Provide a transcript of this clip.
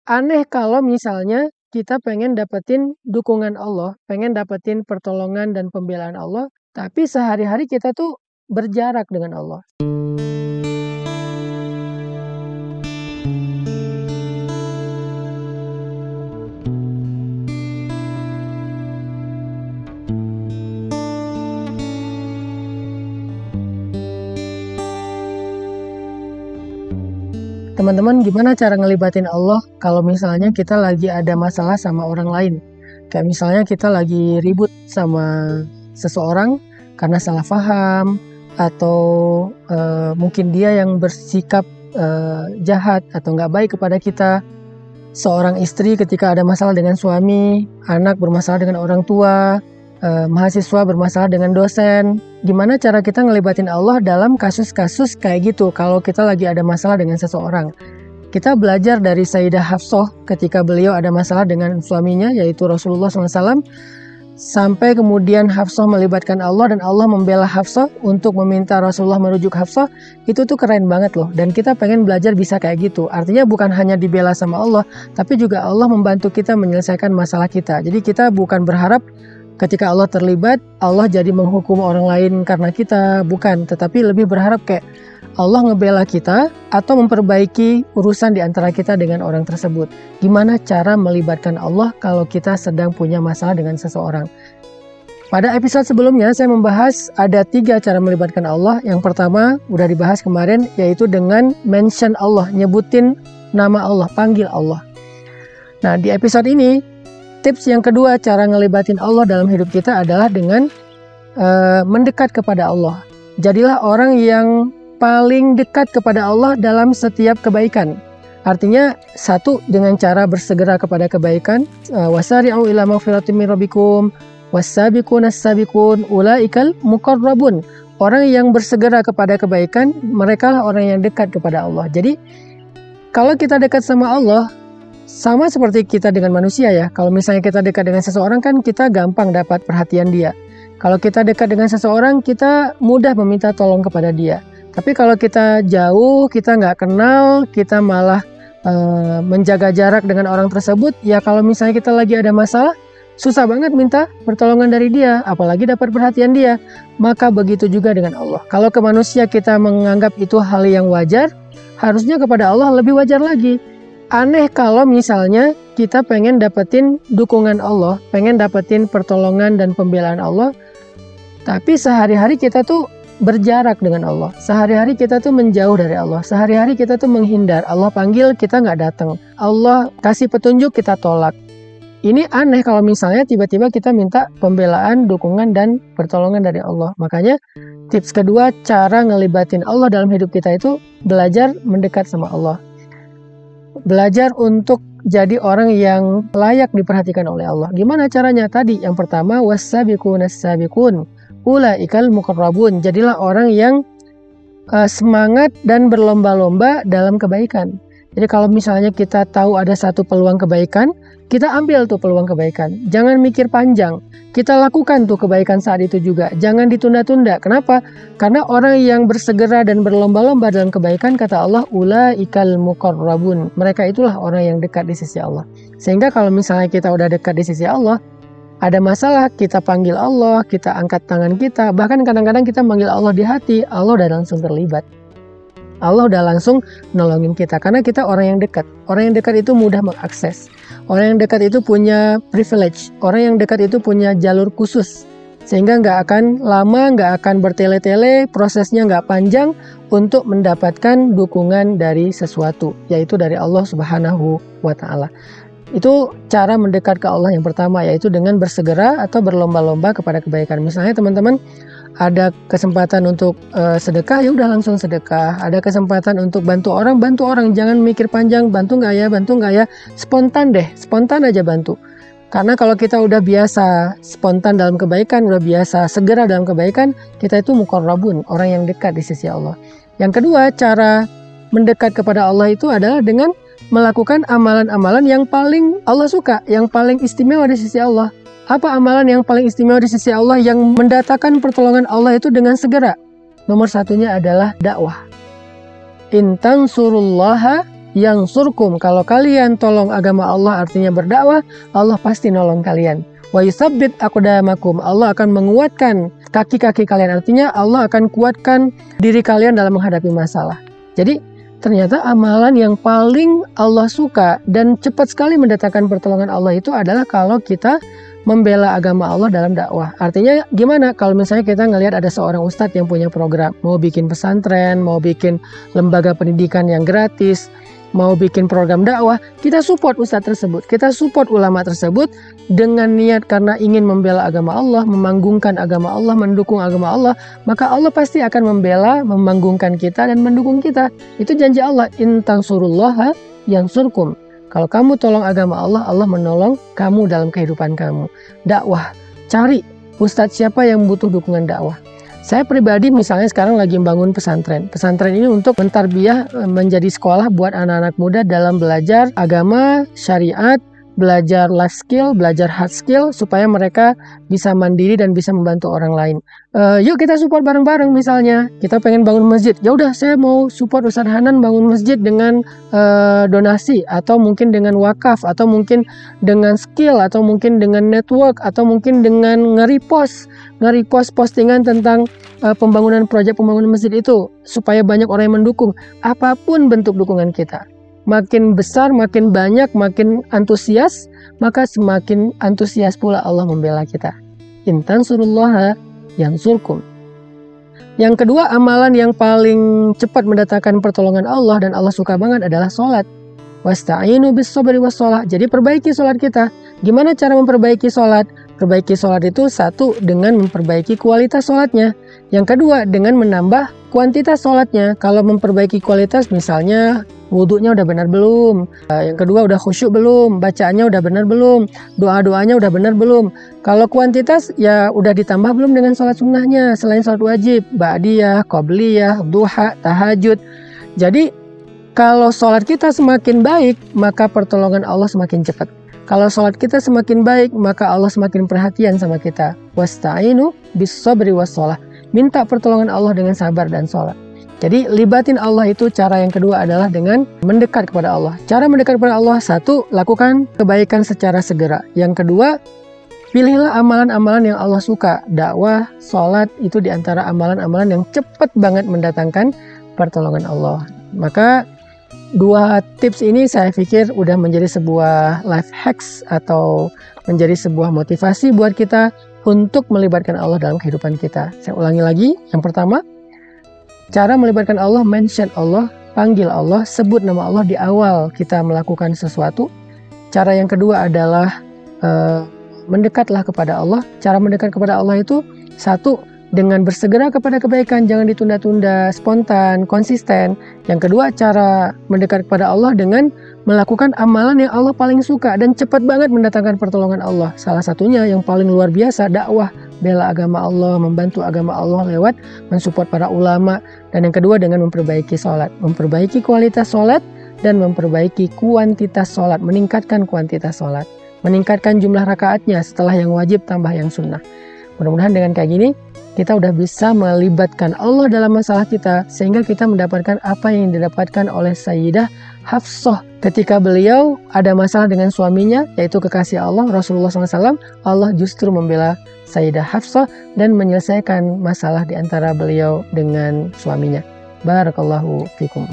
Aneh kalau misalnya kita pengen dapetin dukungan Allah, pengen dapetin pertolongan dan pembelaan Allah, tapi sehari-hari kita tuh berjarak dengan Allah. Teman-teman, gimana cara ngelibatin Allah kalau misalnya kita lagi ada masalah sama orang lain? Kayak misalnya kita lagi ribut sama seseorang karena salah paham, atau mungkin dia yang bersikap jahat atau nggak baik kepada kita. Seorang istri ketika ada masalah dengan suami, anak bermasalah dengan orang tua, mahasiswa bermasalah dengan dosen. Gimana cara kita ngelibatin Allah dalam kasus-kasus kayak gitu kalau kita lagi ada masalah dengan seseorang? Kita belajar dari Sayyidah Hafsah ketika beliau ada masalah dengan suaminya, yaitu Rasulullah SAW, sampai kemudian Hafsah melibatkan Allah dan Allah membela Hafsah untuk meminta Rasulullah merujuk Hafsah. Itu tuh keren banget loh, dan kita pengen belajar bisa kayak gitu. Artinya bukan hanya dibela sama Allah, tapi juga Allah membantu kita menyelesaikan masalah kita. Jadi kita bukan berharap ketika Allah terlibat, Allah jadi menghukum orang lain karena kita, bukan. Tetapi lebih berharap kayak Allah ngebela kita atau memperbaiki urusan di antara kita dengan orang tersebut. Gimana cara melibatkan Allah kalau kita sedang punya masalah dengan seseorang? Pada episode sebelumnya saya membahas ada 3 cara melibatkan Allah. Yang pertama udah dibahas kemarin, yaitu dengan mention Allah, nyebutin nama Allah, panggil Allah. Nah, di episode ini tips yang kedua cara ngelibatin Allah dalam hidup kita adalah dengan mendekat kepada Allah. Jadilah orang yang paling dekat kepada Allah dalam setiap kebaikan. Artinya, satu, dengan cara bersegera kepada kebaikan. Wasari'u ila maghfiratin min rabbikum was-sabiquna as-sabiqun ulaikal muqarrabun. Orang yang bersegera kepada kebaikan, mereka lah orang yang dekat kepada Allah. Jadi, kalau kita dekat sama Allah, sama seperti kita dengan manusia ya. Kalau misalnya kita dekat dengan seseorang kan kita gampang dapat perhatian dia. Kalau kita dekat dengan seseorang, kita mudah meminta tolong kepada dia. Tapi kalau kita jauh, kita nggak kenal, kita malah menjaga jarak dengan orang tersebut, ya kalau misalnya kita lagi ada masalah, susah banget minta pertolongan dari dia, apalagi dapat perhatian dia. Maka begitu juga dengan Allah. Kalau ke manusia kita menganggap itu hal yang wajar, harusnya kepada Allah lebih wajar lagi. Aneh kalau misalnya kita pengen dapetin dukungan Allah, pengen dapetin pertolongan dan pembelaan Allah, tapi sehari-hari kita tuh berjarak dengan Allah. Sehari-hari kita tuh menjauh dari Allah. Sehari-hari kita tuh menghindar. Allah panggil, kita nggak datang. Allah kasih petunjuk, kita tolak. Ini aneh kalau misalnya tiba-tiba kita minta pembelaan, dukungan, dan pertolongan dari Allah. Makanya tips kedua, cara ngelibatin Allah dalam hidup kita itu belajar mendekat sama Allah. Belajar untuk jadi orang yang layak diperhatikan oleh Allah. Gimana caranya? Tadi yang pertama, was-sabiquna as-sabiqun ulaikal muqarrabun. Jadilah orang yang semangat dan berlomba-lomba dalam kebaikan. Jadi kalau misalnya kita tahu ada satu peluang kebaikan, kita ambil tuh peluang kebaikan. Jangan mikir panjang. Kita lakukan tuh kebaikan saat itu juga. Jangan ditunda-tunda. Kenapa? Karena orang yang bersegera dan berlomba-lomba dalam kebaikan, kata Allah, ulaikal muqarrabun. Mereka itulah orang yang dekat di sisi Allah. Sehingga kalau misalnya kita udah dekat di sisi Allah, ada masalah, kita panggil Allah, kita angkat tangan kita. Bahkan kadang-kadang kita manggil Allah di hati, Allah udah langsung terlibat. Allah udah langsung nolongin kita, karena kita orang yang dekat. Orang yang dekat itu mudah mengakses. Orang yang dekat itu punya privilege. Orang yang dekat itu punya jalur khusus. Sehingga nggak akan lama, nggak akan bertele-tele, prosesnya nggak panjang untuk mendapatkan dukungan dari sesuatu, yaitu dari Allah Subhanahu wa Ta'ala. Itu cara mendekat ke Allah yang pertama, yaitu dengan bersegera atau berlomba-lomba kepada kebaikan. Misalnya teman-teman ada kesempatan untuk sedekah, ya udah langsung sedekah. Ada kesempatan untuk bantu orang, jangan mikir panjang, bantu nggak ya, spontan deh, spontan aja bantu. Karena kalau kita udah biasa spontan dalam kebaikan, udah biasa segera dalam kebaikan, kita itu muqarrabun, orang yang dekat di sisi Allah. Yang kedua, cara mendekat kepada Allah itu adalah dengan melakukan amalan-amalan yang paling Allah suka, yang paling istimewa di sisi Allah. Apa amalan yang paling istimewa di sisi Allah yang mendatangkan pertolongan Allah itu dengan segera? Nomor satunya adalah dakwah. In tansurullaha Yansurkum, kalau kalian tolong agama Allah artinya berdakwah, Allah pasti nolong kalian. Wa yutsabbit aqdamakum, Allah akan menguatkan kaki-kaki kalian, artinya Allah akan kuatkan diri kalian dalam menghadapi masalah. Jadi ternyata amalan yang paling Allah suka dan cepat sekali mendatangkan pertolongan Allah itu adalah kalau kita membela agama Allah dalam dakwah. Artinya gimana? Kalau misalnya kita ngelihat ada seorang ustadz yang punya program, mau bikin pesantren, mau bikin lembaga pendidikan yang gratis, mau bikin program dakwah, kita support ustadz tersebut, kita support ulama tersebut dengan niat karena ingin membela agama Allah, memanggungkan agama Allah, mendukung agama Allah, maka Allah pasti akan membela, memanggungkan kita dan mendukung kita. Itu janji Allah, in tansurullaha yansurkum. Kalau kamu tolong agama Allah, Allah menolong kamu dalam kehidupan kamu. Dakwah, cari ustadz siapa yang butuh dukungan dakwah. Saya pribadi misalnya sekarang lagi membangun pesantren. Pesantren ini untuk mentarbiyah menjadi sekolah buat anak-anak muda dalam belajar agama, syariat, belajar life skill, belajar hard skill, supaya mereka bisa mandiri dan bisa membantu orang lain. Yuk kita support bareng-bareng misalnya. Kita pengen bangun masjid. Ya udah, saya mau support Ustadz Hanan bangun masjid dengan donasi, atau mungkin dengan wakaf, atau mungkin dengan skill, atau mungkin dengan network, atau mungkin dengan nge-repost postingan tentang pembangunan proyek pembangunan masjid itu, supaya banyak orang yang mendukung. Apapun bentuk dukungan kita, makin besar, makin banyak, makin antusias, maka semakin antusias pula Allah membela kita. In tansurullaha yansurkum. Yang kedua, amalan yang paling cepat mendatangkan pertolongan Allah dan Allah suka banget adalah sholat. Wasta'inu bis sabri was sholat. Jadi perbaiki sholat kita. Gimana cara memperbaiki sholat? Perbaiki sholat itu satu, dengan memperbaiki kualitas sholatnya. Yang kedua, dengan menambah kuantitas sholatnya. Kalau memperbaiki kualitas, misalnya wudhunya udah benar belum? Yang kedua, udah khusyuk belum? Bacaannya udah benar belum? Doa-doanya udah benar belum? Kalau kuantitas, ya udah ditambah belum dengan sholat sunnahnya? Selain sholat wajib, ba'diyah, qobliyah, duha, tahajud. Jadi, kalau sholat kita semakin baik, maka pertolongan Allah semakin cepat. Kalau sholat kita semakin baik, maka Allah semakin perhatian sama kita. Wasta'inu bis sabri was sholah. Minta pertolongan Allah dengan sabar dan sholat. Jadi libatin Allah itu cara yang kedua adalah dengan mendekat kepada Allah. Cara mendekat kepada Allah, satu, lakukan kebaikan secara segera. Yang kedua, pilihlah amalan-amalan yang Allah suka. Dakwah, sholat itu diantara amalan-amalan yang cepat banget mendatangkan pertolongan Allah. Maka dua tips ini saya pikir udah menjadi sebuah life hacks atau menjadi sebuah motivasi buat kita untuk melibatkan Allah dalam kehidupan kita. Saya ulangi lagi, yang pertama, cara melibatkan Allah, mention Allah, panggil Allah, sebut nama Allah di awal kita melakukan sesuatu. Cara yang kedua adalah mendekatlah kepada Allah. Cara mendekat kepada Allah itu satu, dengan bersegera kepada kebaikan, jangan ditunda-tunda, spontan, konsisten. Yang kedua, cara mendekat kepada Allah dengan melakukan amalan yang Allah paling suka dan cepat banget mendatangkan pertolongan Allah. Salah satunya yang paling luar biasa, dakwah, bela agama Allah, membantu agama Allah lewat mensupport para ulama. Dan yang kedua, dengan memperbaiki sholat, memperbaiki kualitas sholat dan memperbaiki kuantitas sholat, meningkatkan kuantitas sholat, meningkatkan jumlah rakaatnya setelah yang wajib tambah yang sunnah. Mudah-mudahan dengan kayak gini kita udah bisa melibatkan Allah dalam masalah kita, sehingga kita mendapatkan apa yang didapatkan oleh Sayyidah Hafsah ketika beliau ada masalah dengan suaminya, yaitu kekasih Allah Rasulullah SAW. Allah justru membela Sayyidah Hafsah dan menyelesaikan masalah di antara beliau dengan suaminya. Barakallahu fikum.